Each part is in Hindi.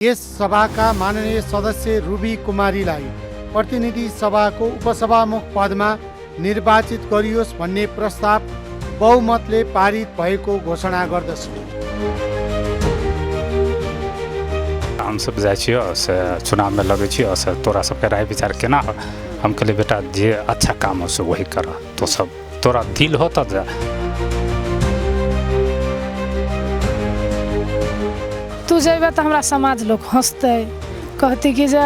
यस सभाका माननीय सदस्य रुबी कुमारीलाई प्रतिनिधि सभाको उपसभामुख पदमा निर्वाचित गरियोस् भन्ने प्रस्ताव बहुमतले पारित भएको घोषणा गर्दछु। हम सब जाइ छियै से चुनाव में लगे छियै से तोरा सबके राय विचार केना हो। हम कहलिए बेटा जे अच्छा काम हो से वही कर, तो सब तोरा दिल हो तो जा। तू जेबे तो हमारा समाज लोग हंसते, कहती कि जे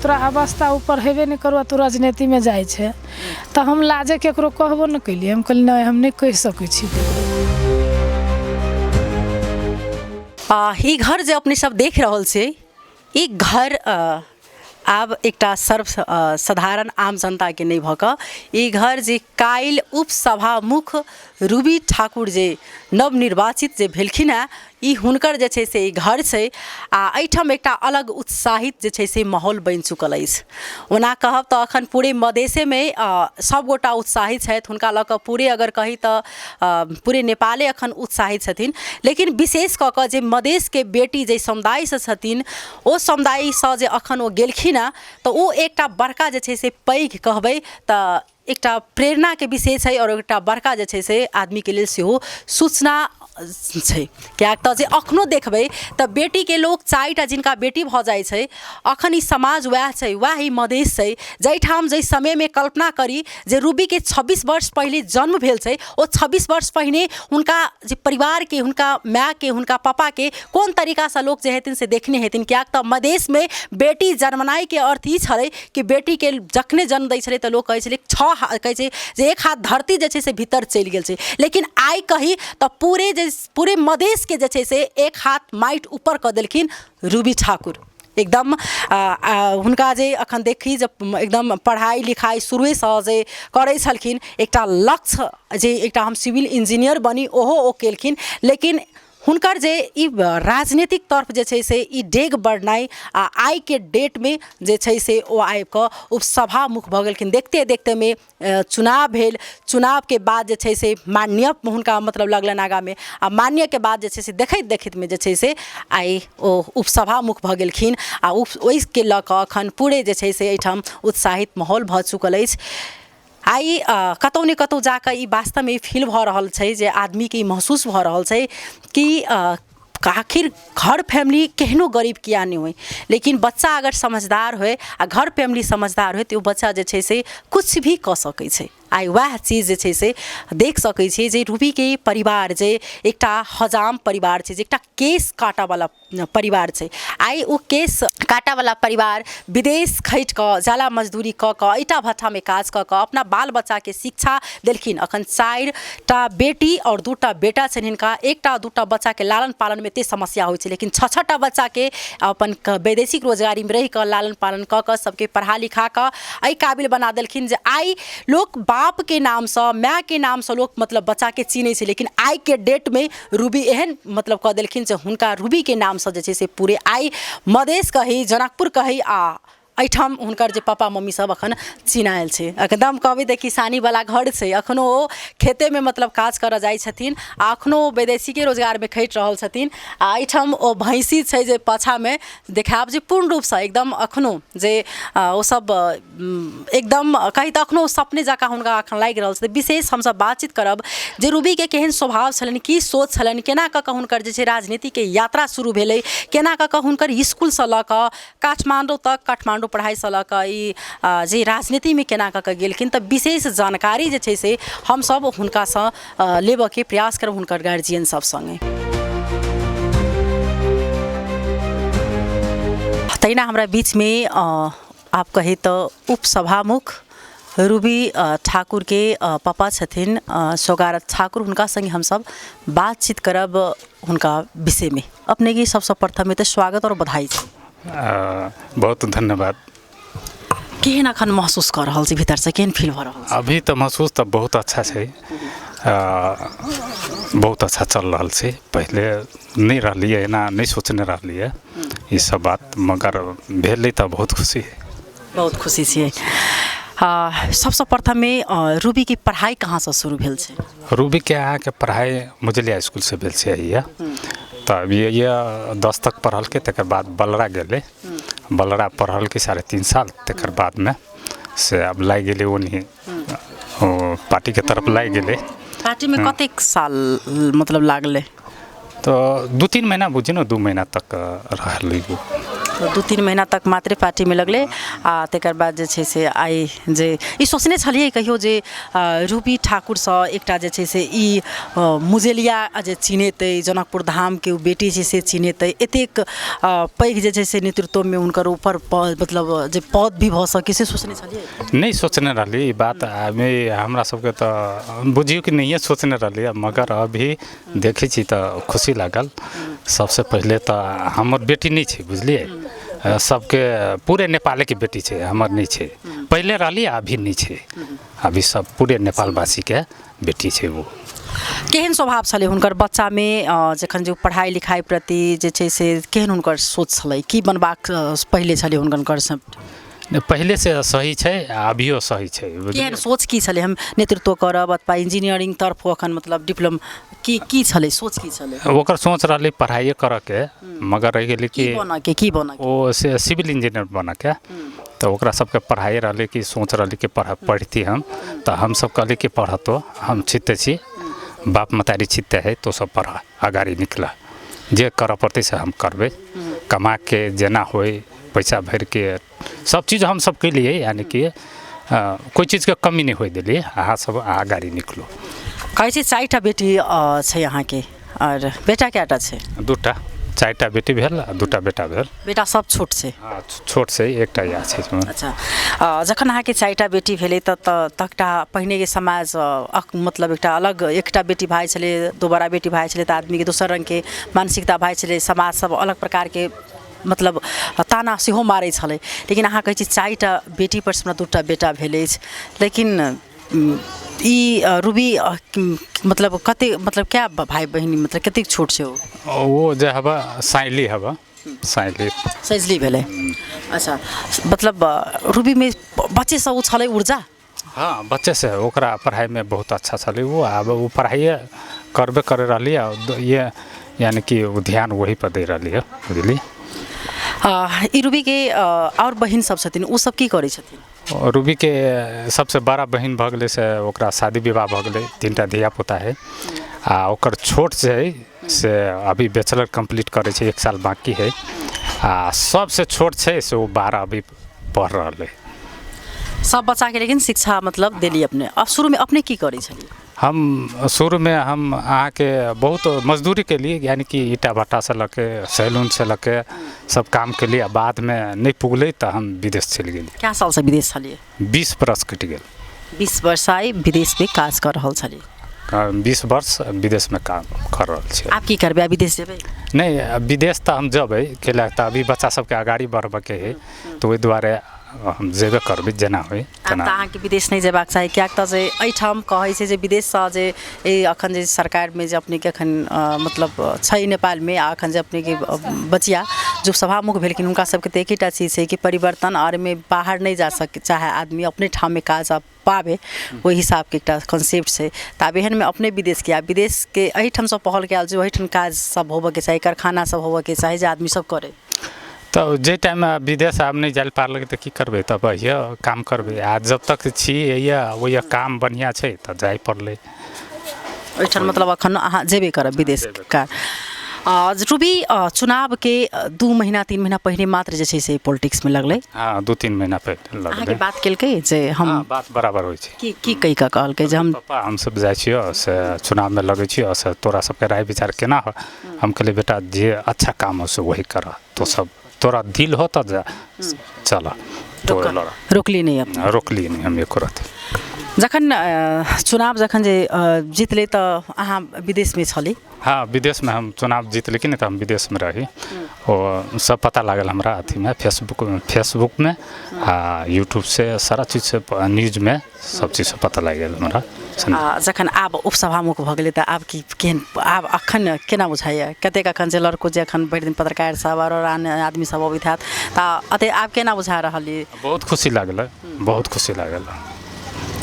तोरा अवस्था ऊपर हेबे नहीं करू, तू राजनीति में जाए छे। तो हम लाजे केकरो कहबो न कैलिए, हम कहली नहीं हम नहीं कह सकै छी। ई घर जो अपने सब देख रहल छे, ई घर आब एकटा सर्व साधारण आम जनता के नहीं भक, ई घर जे काल्हि उपसभामुख रूबी ठाकुर जे नवनिर्वाचित जे भेलखिन हैं, ई हुनकर जे छै से ई घर छै। आ एहिठाम एकटा अलग उत्साहित जे छै से माहौल बनि चुकल अछि। ओना कहब तऽ अखन पूरे मधेशे में सब गोटा उत्साहित छथि, हुनका लऽ कऽ पूरे अगर कही तऽ पूरे नेपाले अखन उत्साहित छथिन। लेकिन विशेष कऽ कऽ जे मधेश के बेटी जे समुदाय से छथिन, ओ समुदाय से जे अखन ओ गेलखिन हैं, तऽ ओ एकटा बड़का जे छै से पैघ कहबै तऽ एकटा प्रेरणा के विषय छै और एकटा बड़का जे छै से आदमी के लेल सेहो सूचना छै। कियाक तऽ जे अखनो देखबै तऽ बेटी के लोग चारिटा जिनका बेटी भऽ जाइ छै, अखन ई समाज वएह छै, वएह ही मधेश छै जाहिठाम जै समय में कल्पना करी जे रूबी के 26 वर्ष पहले जन्म भेल छै, ओ 26 वर्ष पहिने हुनका जे परिवार के, हुनका माय के, हुनका पापा के कोन तरीका से लोग जे हेथिन से देखने हेथिन। कियाक तऽ मधेश में बेटी जन्मनाई के अर्थ ई छलै कि बेटी के जखने जन्म दै छलै तऽ लोग कहै छलै कहै छै जे एक हाथ धरती जे छै से भीतर चलि गेल छै। लेकिन आइ कही तऽ पूरे मधेश के जे छै से एक हाथ माइट ऊपर कऽ देलखिन रूबी ठाकुर। एकदम हुनका जे अखन देखी जब एकदम पढ़ाई लिखाई शुरुएसँ जे करै छलखिन, एकटा लक्ष्य जे एकटा हम सिविल इंजीनियर बनी ओहो ओ केलखिन। लेकिन हुनकर जे ई राजनीतिक तरफ जे छै से ई डेग बढ़नाई आ आइ के डेट में जे छै से ओ आबि कऽ उपसभामुख भऽ गेलखिन। देखते देखते में चुनाव भेल, चुनाव के बाद जे छै से मान्य हुनका मतलब लगलनि आगाँ में, आ मान्य के बाद जे छै से देखैत देखैत में जे छै से आइ ओ उपसभामुख भऽ गेलखिन। आ ओहिके लऽ कऽ अखन पूरे जे छै से एहिठाम उत्साहित माहौल भऽ चुकल अछि। आई कतौ ने कतौ जाकर ई वास्तव में फील भऽ रहल छै, जे आदमी के महसूस भऽ रहल छै कि आखिर घर फैमिली केहनो गरीब किया नहीं होए, लेकिन बच्चा अगर समझदार होए आ घर फैमिली समझदार होए तो बच्चा जे छै से कुछ भी कऽ सकै छै। आई वह चीज जे छै से देख सकै छी जे रूबी के परिवार जे एकटा हजाम परिवार छै, जे एकटा केस काटा वाला परिवार छै। आई ओ केस काटा वाला परिवार विदेश खटि कऽ जाला मजदूरी कऽ कऽ ईटा भट्ठा में काज कऽ कऽ अपना बाल बच्चा के शिक्षा देलखिन। अखन 4टा बेटी और 2टा बेटा छनि हिनका। एकटा 2टा बच्चा के लालन पालन में एते समस्या होइ छै, लेकिन 6-6टा बच्चा के अपन वैदेशिक रोजगारी में रहि कऽ लालन पालन कऽ कऽ सबके पढ़ा लिखा कऽ एहि काबिल बना देलखिन जे आई लोग बाप के नाम से, माय के नाम से लोग मतलब बच्चा के चीनै छै। लेकिन आई के डेट में रूबी एहन मतलब कह देलखिन जे हुनका रूबी के नाम से जे छै से पूरे आई मधेश कही, जनकपुर कही आ एहिठाम हुनकर जे पापा मम्मी सब अखन चिनायल छै। एकदम कहबै तऽ किसानी वाला घर छै, अखनो ओ खेते में मतलब काज करऽ जाइ छथिन, आ अखनो वैदेशिके रोजगार में खटि रहल छथिन। आ एहिठाम ओ भैंसी छै जे पाछा में देखाब जे पूर्ण रूप से एकदम अखनो जे ओ सब एकदम कही तऽ अखनो सपने जकाँ हुनका अखन लागि रहल छै। विशेष हमसब बातचीत करब जे रूबी के केहन स्वभाव छलनि, की सोच छलनि, केना कऽ कऽ हुनकर जे छै राजनीति के यात्रा शुरू भेलै, केना कऽ कऽ हुनकर स्कूल से लऽ कऽ काठमांडू तक, काठमांडू पढ़ाई से लऽ कऽ ई जे राजनीति में केना कऽ कऽ गेलखिन, तऽ विशेष जानकारी जे छै से हमसब हुनकासँ लेबऽ के प्रयास करब हुनकर गार्जियन सब संगे। तहिना हमरा बीच में आप कहे तो उपसभामुख रूबी ठाकुर के पापा छथिन सौगारत ठाकुर, हुनका संगे हमसब बातचीत करब हुनका विषय में। अपने की सबसे प्रथम तो स्वागत और बधाई छै। बहुत धन्यवाद। केहन अखन महसूस कर रहल छी, भीतर से केहन फील भऽ रहल छै? अभी तो महसूस तो बहुत अच्छा छै, बहुत अच्छा चल रहा है। पहले नहीं रहिए ना, नहीं सोचने रहिए ये सब बात, मगर भेल तो बहुत खुशी है। बहुत खुशी छे। सबसे प्रथम में रूबी की पढ़ाई कहाँ से शुरू भेल छे? रूबी के यहाँ के पढ़ाई मुजलिया स्कूल से भेल छे। तब ये 10 तक पढ़ल के तकर बाद बलरा गेले बलरा पढ़ल के 3.5 साल तकर बाद में से अब लाग गेले ओनी पार्टी के तरफ लाग गेले। पार्टी में कतेक साल मतलब लागले? तो 2-3 महीना बुझी न 2 महीना तक रहली। तो 2-3 महीना तक मात्रै पार्टी में लगले आ तकर बाद जे छै से आइ जे ई सोचने छलिए कहियो जे रूबी ठाकुर सँ एकटा जे छै से ई मुजेलिया जे चिन्हेतै जनकपुर धाम के बेटी छै से चिन्हेतै एतेक पैघ जे छै से नेतृत्व में हुनकर ऊपर मतलब जे पद भी भ सके से सोचने छलिए? नहीं सोचने रहली ई बात हमरा सबके तो बुझियो कि नहीं सोचने रहली मगर अभी देखै छी तो खुशी लागल। सबसे पहले तो हमर बेटी नहीं छै बुझलिए सबके पूरे नेपाल के बेटी छै हमर नहीं छै पहले रहली अभी नहीं छै अभी सब पूरे नेपालवासी के बेटी छै। वो केहन स्वभाव छलै हुनकर बच्चा में जखन जे पढ़ाई लिखाई प्रति जे छै से केहन हुनकर सोच छलै की बनबाक पहले छलै हुनकर कंसेप्ट? पहले से सही छै अभियो सही छै। केहन सोच की छलै हम नेतृत्व करब अथवा इंजीनियरिंग तरफ अखन मतलब डिप्लोमा की छलै सोच की छलै? ओकर सोच रहली पढ़ाई करे के मगर रह गेली कि ओ सिविल इंजीनियर बना के तो ओकरा सबके पढ़ाई रहली कि सोच रहली कि पढ़ती हम तो हम सब कहली कि पढ़तो हम छिते छी बाप मतारी छिते है तो सब पढ़ आगाड़ी निकला जे कर पड़ते से हम करबे कमा के जेना होई पैसा भर के सब चीज़ हम सब के लिए यानी कि कोई चीज़ के कमी नहीं होई दिलिए अहाँ सब आगाड़ी निकलो। कहै छी 4टा बेटी छै अहाँ के और बेटा केटा छै? 2टा 4टा बेटी भेल 2टा बेटा भेल। बेटा सब छोट छै? हाँ छोट छै एकटा या छै। अच्छा जखन अहाँ के 4टा बेटी भेलै तकटा पहिने के समाज मतलब एकटा बेटी भाई छलै दोबारा बेटी भाई छलै त आदमी के दोसर रंग के मानसिकता भाई छलै समाज सब अलग प्रकार के मतलब ताना सेहो मारै छलै लेकिन अहाँ कहै छी 4टा बेटी पर से 2टा बेटा भेलै लेकिन ई रूबी मतलब कते मतलब क्या भाई बहिनी मतलब कतेक छोट छै वो जे हवा साइली हवा सैजली भेलै? अच्छा मतलब रूबी में बच्चे से छलै ऊर्जा? हाँ बच्चे से ओकरा पढ़ाई में बहुत अच्छा छलै वो अब वो पढ़ाई करबे करे रहली ये यानी कि ध्यान वही पर दे रहली है बुझली। ई रूबी के और बहन सब छथिन उ सब की करै छथिन? रूबी के सबसे बड़ा बहन भ गेलै से ओकरा शादी विवाह भ गेलै 3टा धिया पुता है आ ओकर छोट जे है से अभी बैचलर कंप्लीट करे छै 1 साल बाकी है आ सबसे छोट छै से वो 12 अभी पढ़ रहल है। सब बच्चा के लेकिन शिक्षा मतलब देली अपने अब शुरू में अपने की करै छलिए? हम शुरू में हम अहाँ के बहुत मजदूरी के लिए यानी कि ईटा भट्टा से लके सैलून से लके सब काम के लिए बाद में नहीं पुगले तो हम विदेश चल गए। क्या साल से विदेश छलिए? 20 बरस कट गए। 20 वर्ष आई विदेश में काज कर रहल छलिए? 20 वर्ष विदेश में काम कर रहल छी। आप की करबे विदेश जेबे? नहीं विदेश तो हम जबै कैला त अभी बच्चा सबके आगाड़ी बढ़बे के है तो ओहि दुआरे हम जेबे करबे जेना होई तना। अहाँ के विदेश नहीं जेबाक चाही कियाक त जे एठाम कहै छै जे विदेश सँ जे अखन जे सरकार में जे अपने के अखन मतलब छै नेपाल में अखन जे अपने के बचिया जो सभामुख भेलखिन उनका सबके तो एकटा चीज है कि परिवर्तन और में बाहर नहीं जा सके चाहे आदमी अपने ठाम में काज पावे वही हिसाब के एक कॉन्सेप्ट है तब एहन में अपने विदेश के विदेश के एहिठाम से पहल कल जो एहिठाम काज सब होबे के चाहिए कारखाना सब होबे के चाहिए जे आदमी सब करे तो जे टाइम में विदेश आब नहीं जाए पारल तो की करबे तब ये काम करबे आज जब तक छी ये काम बढ़िया छै तो जाए पड़ले एहिठाम मतलब अखन अहाँ जेबे करब विदेश का। रूबी चुनाव के 2 महीना 3 महीना पहले मात्र जे छै से पॉलिटिक्स में लगले? हाँ 2-3 महीना पहले लगले। अहाँ बात केलकै जे हम बात बराबर होय छै की कहि का कहलकै जे हम पापा हम सब जाय छियो से चुनाव में लगे छियो से तोरा सबके राय विचार केना हो हम कहले बेटा जे अच्छा काम हो से वही कर तो सब तोरा दिल हो तो जा चला तो रोकली नहीं अपने? रोकली नहीं हम एको रहते। जखन चुनाव जखन जे जीतले तो अहाँ विदेश में छली? हाँ विदेश में हम चुनाव जीत लेकिन तो हम विदेश में रही और सब पता लागल हमरा अथी में फेसबुक में आ यूट्यूब से सारा चीज से न्यूज में सब चीज से पता लग गया हमरा। जखन आब उपसभामुख भ गेलै त आब की केहन आब अखन केना बुझाइए कतेक अखन जे लड़को जे अखन भरि दिन पत्रकार सब और अन्य आदमी सब अबैत हैत त अते आब केना बुझा रहल? बहुत खुशी लागल बहुत खुशी लागल।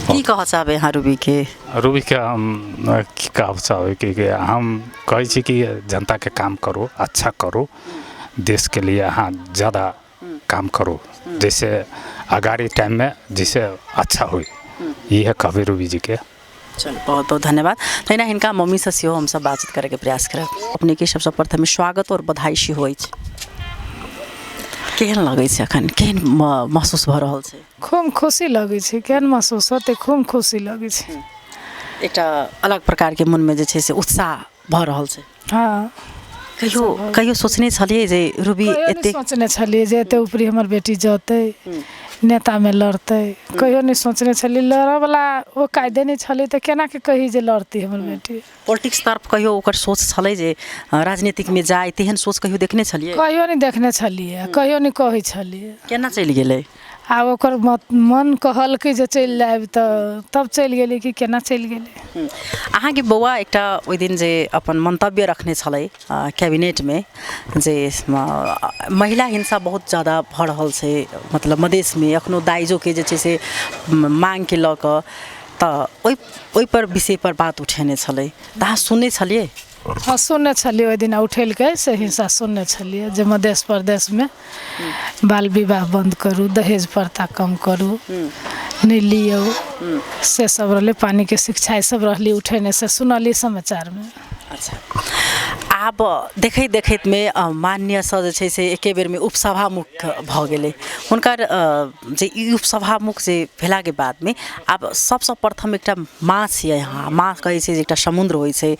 की कह चाहबे यहाँ रूबी के? रूबी के हम की कहब चाहे कि हम कहै छी कि जनता के काम करो, अच्छा करो, देश के लिए हाँ ज़्यादा काम करो, जैसे आगाड़ी टाइम में जैसे अच्छा हो, ये कहबे रूबी जी के। चल बहुत बहुत धन्यवाद। तहिना हिनका मम्मी से सेहो हम सब बातचीत करे के प्रयास करब। अपने के सबसे प्रथम स्वागत और बधाई सेहो अछि। केहन लगै छै अखन, केहन महसूस भ रहल छै? खूब खुशी लगै छै। केहन महसूस होते? खूब खुशी लगै छै। एकटा अलग प्रकार के मन में जे छै से उत्साह भ रहल छै। हाँ, कहियो सोचने छलिए जे रूबी एते सोचने छलिए जे एते ऊपरी हमर बेटी जते नेता में लड़ते? कहियो नहीं सोचने छलिए। लड़े वाला वो कायदे नहीं छलिए तो केना के कही जे लड़ती हमर बेटी? पॉलिटिक्स तरफ कहियो ओकर सोच छलै जे राजनीतिक में जाए, तेहन सोच कहियो देखने छलिए? कहियो नहीं देखने छलिए, कहियो नहीं कहै छलिए। केना चलि गेलै? आ ओकर मन कहल कि जे चलि जाएब तऽ तब चलि गेली कि केना चलि गेली। अहाँ के बौआ एकटा ओइ दिन जे अपन मंतव्य रखने छलै कैबिनेट में जे महिला हिंसा बहुत ज़्यादा भ रहल छै, मतलब मधेश में एखनो दाइजो के जे छै से मांग के लऽ कऽ, तऽ ओइ पर विषय पर बात उठेने छलै, तऽ अहाँ सुनने छलिए? हाँ, सुनने छलिए। ओहि दिन उठेलकै से हिंसा सुनने छलिए जे मध्य प्रदेश में बाल विवाह बंद करू, दहेज प्रथा कम करू, नहीं लियो, से सब रहले। पानी के शिक्षा सब रहली उठेने से सुनली समाचार में। अच्छा, आब देखैत देखैत में माननीय सँ जे छै से एके बेर में उपसभामुख भ गेलै। हुनकर जे ई उपसभामुख जे भेला के बाद में आब सबसँ प्रथम एकटा माँ छियै। यहाँ माँ कहै छै जे एकटा समुद्र होइ छै।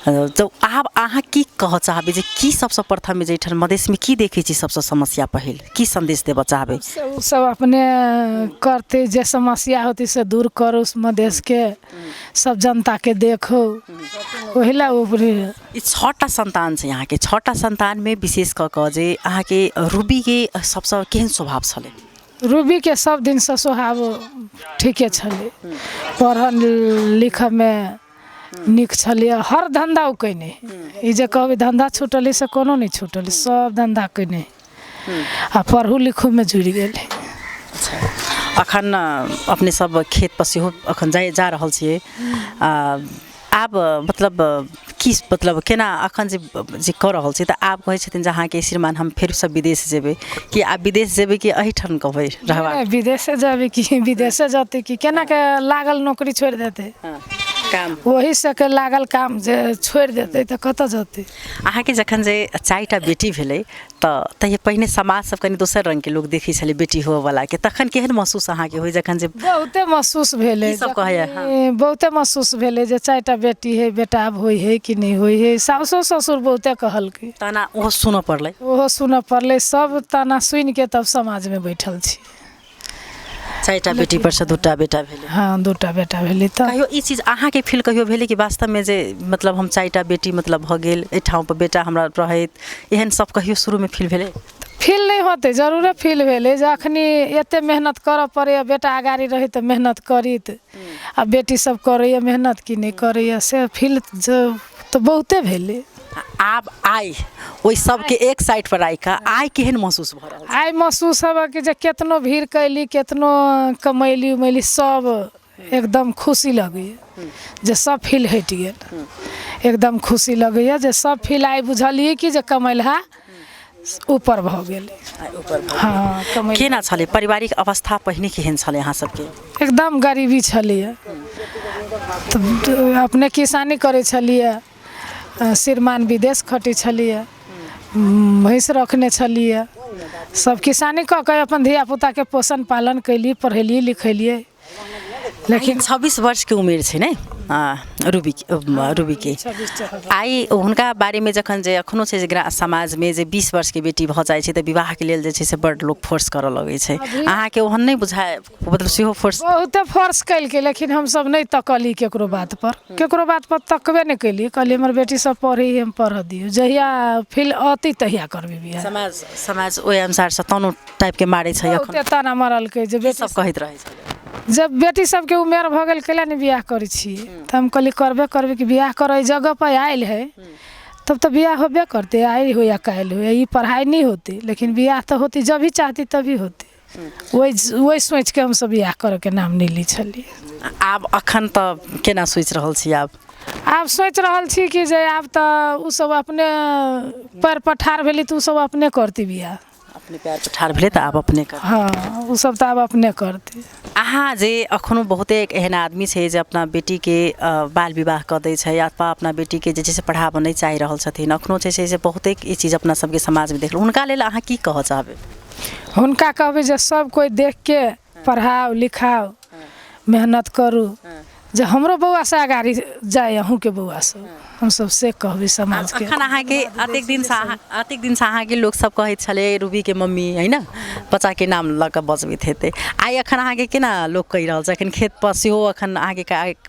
तो आब अहाँ की कह चाहबे जे की सबसँ प्रथम में जैठन मधेश में की देखै छी सबसँ समस्या पहिल, की संदेश देबऽ चाहबे? सब अपने करते जे समस्या होती से दूर करो, मधेश के सब जनता के देखो, वही ला ऊपरी। ई 6टा संतान छै यहाँ के। 6टा संतान में विशेष कऽ जे अहाँ के रूबी के सबसँ केहन स्वभाव छलै? रूबी के सब दिन से स्वभाव ठीके छलै। पढ़ लिख में निक छलिए। हर धंधा कइने, ई जे कहबे धंधा छूटली से कोनो नहीं छूटली, सब धंधा कइने आ पढ़ू लिखू में जुड़ गेले। अखन अपने सब खेत पर सेहो अखन जा रहल छियै। आब मतलब की मतलब केना अखन जे कऽ रहल छी, तऽ आब कहै छथिन जे अहाँके श्रीमान हम फेर से विदेश जेबै, कि आब विदेश जेबै कि एहिठाम कहबै रहबा? विदेशे जाबै कि विदेशे जते कि केना के लागल नौकरी छोड़ देते काम, वही से के लागल काम जे छोड़ देते तऽ कतऽ जते? अहाँके जखन जे 4टा बेटी भेलै तऽ तहिया पहिने समाज सब कनी दोसर रंग के लोग देखै छलै बेटी होय वाला के, तखन केहन महसूस अहाँके होय जखन जे? बहुते महसूस भेलै। सब कहैया बहुते महसूस भेलै जे 4टा बेटी है, बेटा अब होय है कि नहीं होय है। सासो ससुर बहुते कहलकै, ताना ओहो सुनऽ पड़लै। ओहो सुनऽ पड़लै। सब ताना सुनि के तब समाज में बैठल छी। 4टा बेटी पर से 2टा बेटा भेलै। हाँ, 2टा बेटा भेलै। तऽ कहियो ई चीज अहाँके फील कहियो भेलै कि वास्तव में जे मतलब हम 4टा बेटी मतलब भऽ गेल, एहि ठाम पर बेटा हमरा रहैत, एहन सब कहियो शुरू में फील भेलै? फील नहीं होते, जरूरे फील भेलै। जे अखनी एते मेहनत करऽ पड़े, बेटा आगाड़ी रही तऽ मेहनत करीत, आ बेटी सब करैया मेहनत कि नहीं करैया, से फील तो बहुते भेलै। आब आइ ओहि सबके एक साइड पर आइ का आइ केहन महसूस भऽ रहल? आइ महसूस हवा कि जे केतनो भीड़ कैली, केतनो कमैली उमैली, सब एकदम खुशी लगैया जे सब फील हट गेल। एकदम खुशी लगैया जे सब फील आइ बुझलिए कि जे कमैलहा ऊपर भऽ गेलै। हाँ, केना छलै पारिवारिक अवस्था पहिने, केहन छलै अहाँ सबके? एकदम गरीबी छलिए। तऽ अपने किसानी करै छलिए, श्रीमान विदेश खटै छलिए, भैंस रखने छलिए, सब किसानी कऽ के अपन धिया पुता के पोषण पालन कैली, पढ़ेलिए लिखेलिए। लेकिन 26 वर्ष के उमेर छै ने रूबी के। आइ हुनका बारे में जखन जे अखनो छै जे समाज में जे 20 वर्ष के बेटी भऽ जाइ छै तऽ विवाह के लेल जे छै से बड़ लोग फोर्स करऽ लगै छै। अहाँ के ओहन नहीं बुझाय? मतलब सेहो फोर्स बहुते फोर्स कैलके, लेकिन हम सब नहीं तकली केकरो बात पर। केकरो बात पर तकबे नहीं कैली। कहली हमर बेटी सब पढ़ी, हम पढ़ दियो, जहिया फील अति तहिया करबे बियाह। समाज ओहि अनुसार से तनो टाइप के मारै छै। अखन ताना मारल के जे बेटी सब कहैत रहै छै जब बेटी सबके उमेर भऽ गेल कैला नहीं बियाह करै छियै, तऽ हम कहली करबे कि बियाह करे जगह पर आयल है तब तो बियाह होबे करते। आई हो या काल हो, ये पढ़ाई नहीं होती, लेकिन बियाह तो होती, जब भी चाहती तभी होती। वही सोच के हम सब बियाह करे के नाम नहीं ली छलिए। आब अखन तऽ केना सोचि रहल छी आब सोचि रहल छी कि जे आब तऽ उ सब अपने पैर पर ठाढ़ भेली तऽ उ सब अपने करती बियाह। अपने पैर पर ठाढ़ भेलै तऽ आब अपने कर। हाँ उ सब तऽ आब अपने करती। अहाँ जे अखनो बहुते एहन आदमी छै जे अपना बेटी के बाल विवाह कऽ दै छै अथवा अपना बेटी के जे छै से पढ़ाबऽ नहि चाहि रहल छथिन, अखनो छै से बहुते ई चीज अपना सबके समाज में देखलहुँ, हुनका लेल अहाँ की कहऽ चाहबै? हुनका कहबै जे सब कोई देख के पढ़ाओ लिखाओ मेहनत करू, जे हमरो बौआ से आगाड़ी जाए अहूँ के बौआ से, हम सब से कहबै समाज के। अखन अहाँ के अतेक दिन से अहाँ के लोग सब कहैत छले रूबी के मम्मी है ना, बच्चा के नाम लऽ कऽ बजबैत हेतै, आइ अखन अहाँ के केना लोग कहि रहल छै? अखन खेत पर सेहो अखन अहाँ के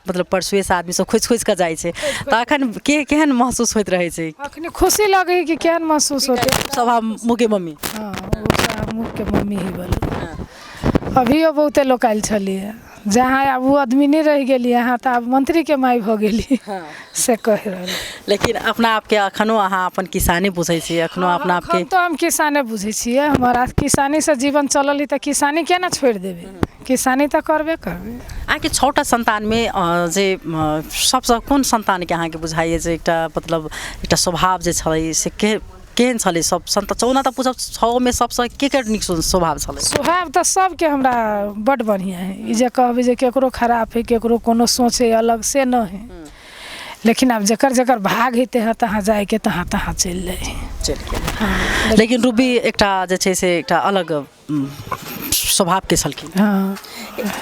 मतलब परसुए से आदमी सब खोजि कऽ जाइ छै, तऽ अखन केहन महसूस होइत रहै छै? अखनी खुशी लगे कि केहन महसूस होते सभा मुँह के मम्मी। हाँ मुँह के मम्मी ही बोल। अभियो बहुते लोग आयल छलिए, जहाँ अब वो आदमी नहीं रह गेली, यहाँ तो अब मंत्री के माई भ गेली से कह रहल। लेकिन अपना आपके अखनो अहाँ अपन किसानी बुझै छी, अखनो अपना आपके? तो हम किसाने बुझे छिए, हमारा किसानी से जीवन चलल तो किसानी केना छोड़ देबे, किसानी तो करबे करबे। अहाँके छौटा संतान में जे सबसँ कोन संतान के अहाँके बुझाइए जे एकटा मतलब एकटा स्वभाव जे छलै से केहन छलै? सब संतान चौना तऽ पूछब, छओ में सबसँ के नीक स्वभाव छलै? स्वभाव तऽ सबके हमरा बड़ बढ़िया है, ई जे कहबै जे केकरो खराब है केकरो कोनो सोच है अलग से न है, लेकिन अब जकर जकर भाग हेते है तहाँ जाए के तहाँ चलि जाए चलि। लेकिन रूबी एकटा जे छै से एकटा अलग स्वभाव के छलखिन। हाँ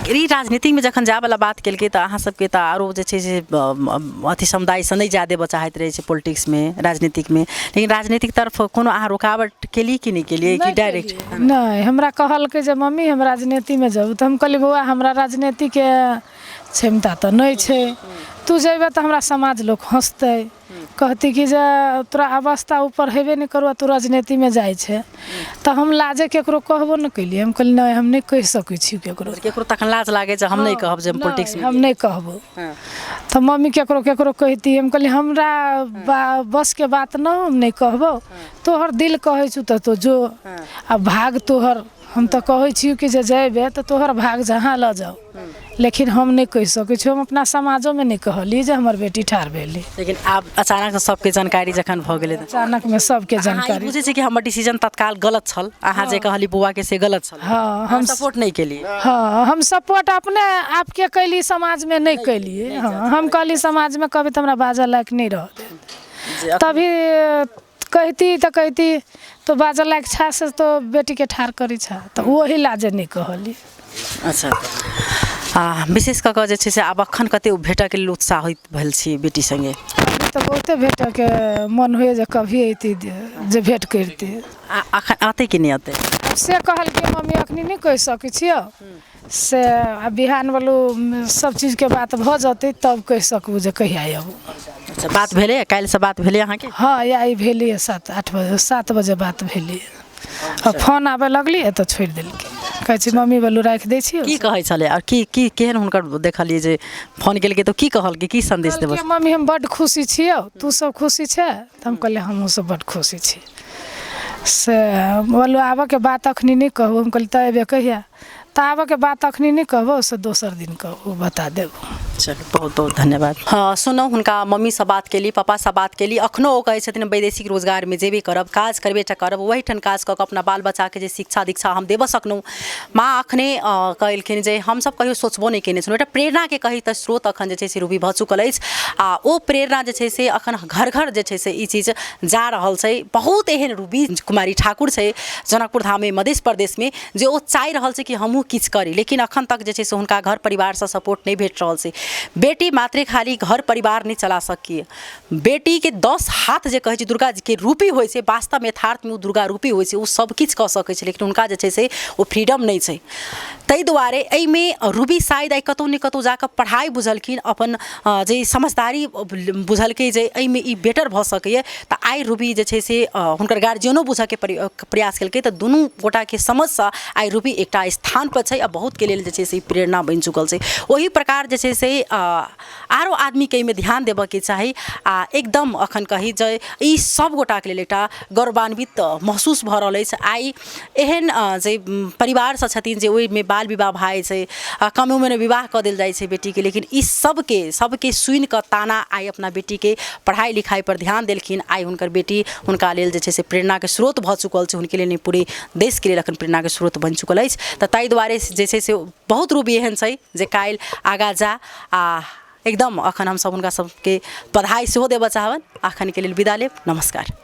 ई राजनीति में जखन जाए वाला बात केलकै तऽ अहाँ सबके तऽ आरो जे छै से अथी समुदाय से नहीं जादे बचाहैत रहे छै पॉलिटिक्स में राजनीतिक में, लेकिन राजनीतिक तरफ कोनो अहाँ रुकावट केली कि नहीं केलिए कि डायरेक्ट? नहीं, हमरा कहलकै जे मम्मी हम राजनीति में जाऊ, तऽ हम कहली बौआ हमरा राजनीति के क्षमता तो नहीं छै, तू जेबे तो हमरा समाज लोग हंसते, कहती कि जे तोरा अवस्था ऊपर हेबे नहीं करू तू राजनीति में जाए छे, तो हम लाजे केकरो कहबो न कैलिए, हम कहली नहीं हम नहीं कह सकै छी केकरो तखन लाज लागे जे हम नहीं कहब जे पॉलिटिक्स में हम नहीं कहबो। तो मम्मी केकरो कहती, हम कहली हमरा बस के बात न, हम नहीं कहबो, तोहर दिल कहे छु तो जो, अब भाग तोहर हम तो कहे छी कि जे जेबे तो तोहर भाग जहाँ ल जाओ, लेकिन हम नहीं कह सकै छी, हम अपना समाजों में नहीं कहली जे हमर बेटी ठाढ़ भेली। लेकिन आब अचानक सबके जानकारी जखन भ गेलै, अचानक में सबके जानकारी बुझे छी कि हमर डिसीजन तत्काल गलत छल, अहाँ जे कहली बुआ के से गलत छल। हाँ हम सपोर्ट नहीं केली। हाँ हम सपोर्ट अपने आपके कैली, समाज में नहीं कैली। हाँ हम कहली समाज में कभी तो हमरा बाजा लायक नहीं रह, तभी कहती तो बाजा लायक छा से तो बेटी के ठाढ़ करी छा, तो वही लाजे नहीं कहली। अच्छा विशेष कऽ कऽ जे छै से आब अखन कते भेटऽ के लेल उत्साहित भेल छी बेटी संगे? तो बहुते भेटऽ के मन होइए जे कभी अइती जे भेंट करती। अखन आते कि नहीं आते? से कहल के मम्मी अखनी नहीं कह सकै छियो, से बिहान वालू सब चीज के बात भ जाते तब कह सकबू जे कहिया आबू। अच्छा बात भेले, काल्हि से बात भेले अहाँ के? हाँ आई भेली 7 बजे बात भेली, फोन आबे लगली तो छोड़ दिलकै, कहै छी मम्मी बोलू राख दै छी। की कहै छले और की केहन हुनकर देखलिए जे फोन केलकै तो की कहल की संदेश देबो? मम्मी हम बड खुशी छियो, तू सब खुशी छे? त हम कहले हमहू सब बड खुशी छी, से बोलू आबे के बात अखनी नहीं कहू, हम कहली त एबे कहिया, त आबे के बात अखनी नहीं कहबो से दोसर दिन कहू बता देबो। चलो बहुत बहुत धन्यवाद। हाँ सुनो हुनका मम्मी से बात केली, पापा से बात केली, अखनो ओ कहै छथिन वैदेशिक रोजगार में जेबे करब, काज करबे टा करब, वही ठन काज कऽ अपना बाल बच्चा के जे शिक्षा दीक्षा हम देबऽ सकनौ। माँ अखने कहलखिन जे हम सब कहियो सोचबो नहीं केने छलहुँ, एकटा प्रेरणा के कही त स्रोत अखन जे छै से रूबी भ चुकल अछि, आ ओ प्रेरणा जे छै से अखन घर घर जे छै से ई चीज जा रहल छै। बहुत एहन रूबी कुमारी ठाकुर छै जनकपुर धाम में मध्य प्रदेश में जे ओ चाहि रहल छै कि हमहूँ किछु करी, लेकिन अखन तक जे छै से हुनका घर परिवार से सपोर्ट नहीं भेट रहल छै। बेटी मात्र खाली घर परिवार नहीं चला सकिए, बेटी के 10 हाथ जे कहै छै दुर्गा जी के रूपी होइ छै, वास्तव में यथार्थ में ओ दुर्गा रूपी होइ छै, ओ सब किछु कऽ सकै छै, लेकिन हुनका जे छै से ओ फ्रीडम नहीं छै। ताहि दुआरे एहिमे रूबी शायद आई कतौ ने कतौ जाकर पढ़ाई बुझलखिन, अपन जे समझदारी बुझलकै जे एहिमे ई बेटर भ सकैए, तऽ आई रूबी जे छै से हुनकर गार्जियनो बुझऽ के प्रयास केलकै, तऽ दुनू गोटा के समझ से आई रूबी एकटा स्थान पर छै आ बहुत के लेल जे छै से प्रेरणा बनि चुकल छै। ओही प्रकार जे छै से आरो आदमी के में ध्यान देबऽ के चाही आ एकदम अखन कही जे ई सब गोटा के लेल एकटा गौरवान्वित महसूस भऽ रहल अछि। आइ एहन जे परिवार से छथिन जे ओहि में बाल विवाह भए छै, कम उम्र में विवाह कऽ देल जाइ छै बेटी के, लेकिन ई सबके सुनि कऽ ताना आइ अपना बेटी के पढ़ाई लिखाई पर ध्यान देलखिन। आइ हुनकर बेटी हुनका लेल जे छै से प्रेरणा के स्रोत भऽ चुकल छै, हुनके लेल नहि पूरे देश के लेल अखन प्रेरणा के स्रोत बनि चुकल अछि। तऽ ताहि दुआरे जे छै से बहुत रूबी एहन छै जे काल्हि आगाँ जा आ एकदम अखन हम सब हुनका सबके बधाई सेहो देबऽ चाहबनि। अखन के लेल विदा लेब, नमस्कार।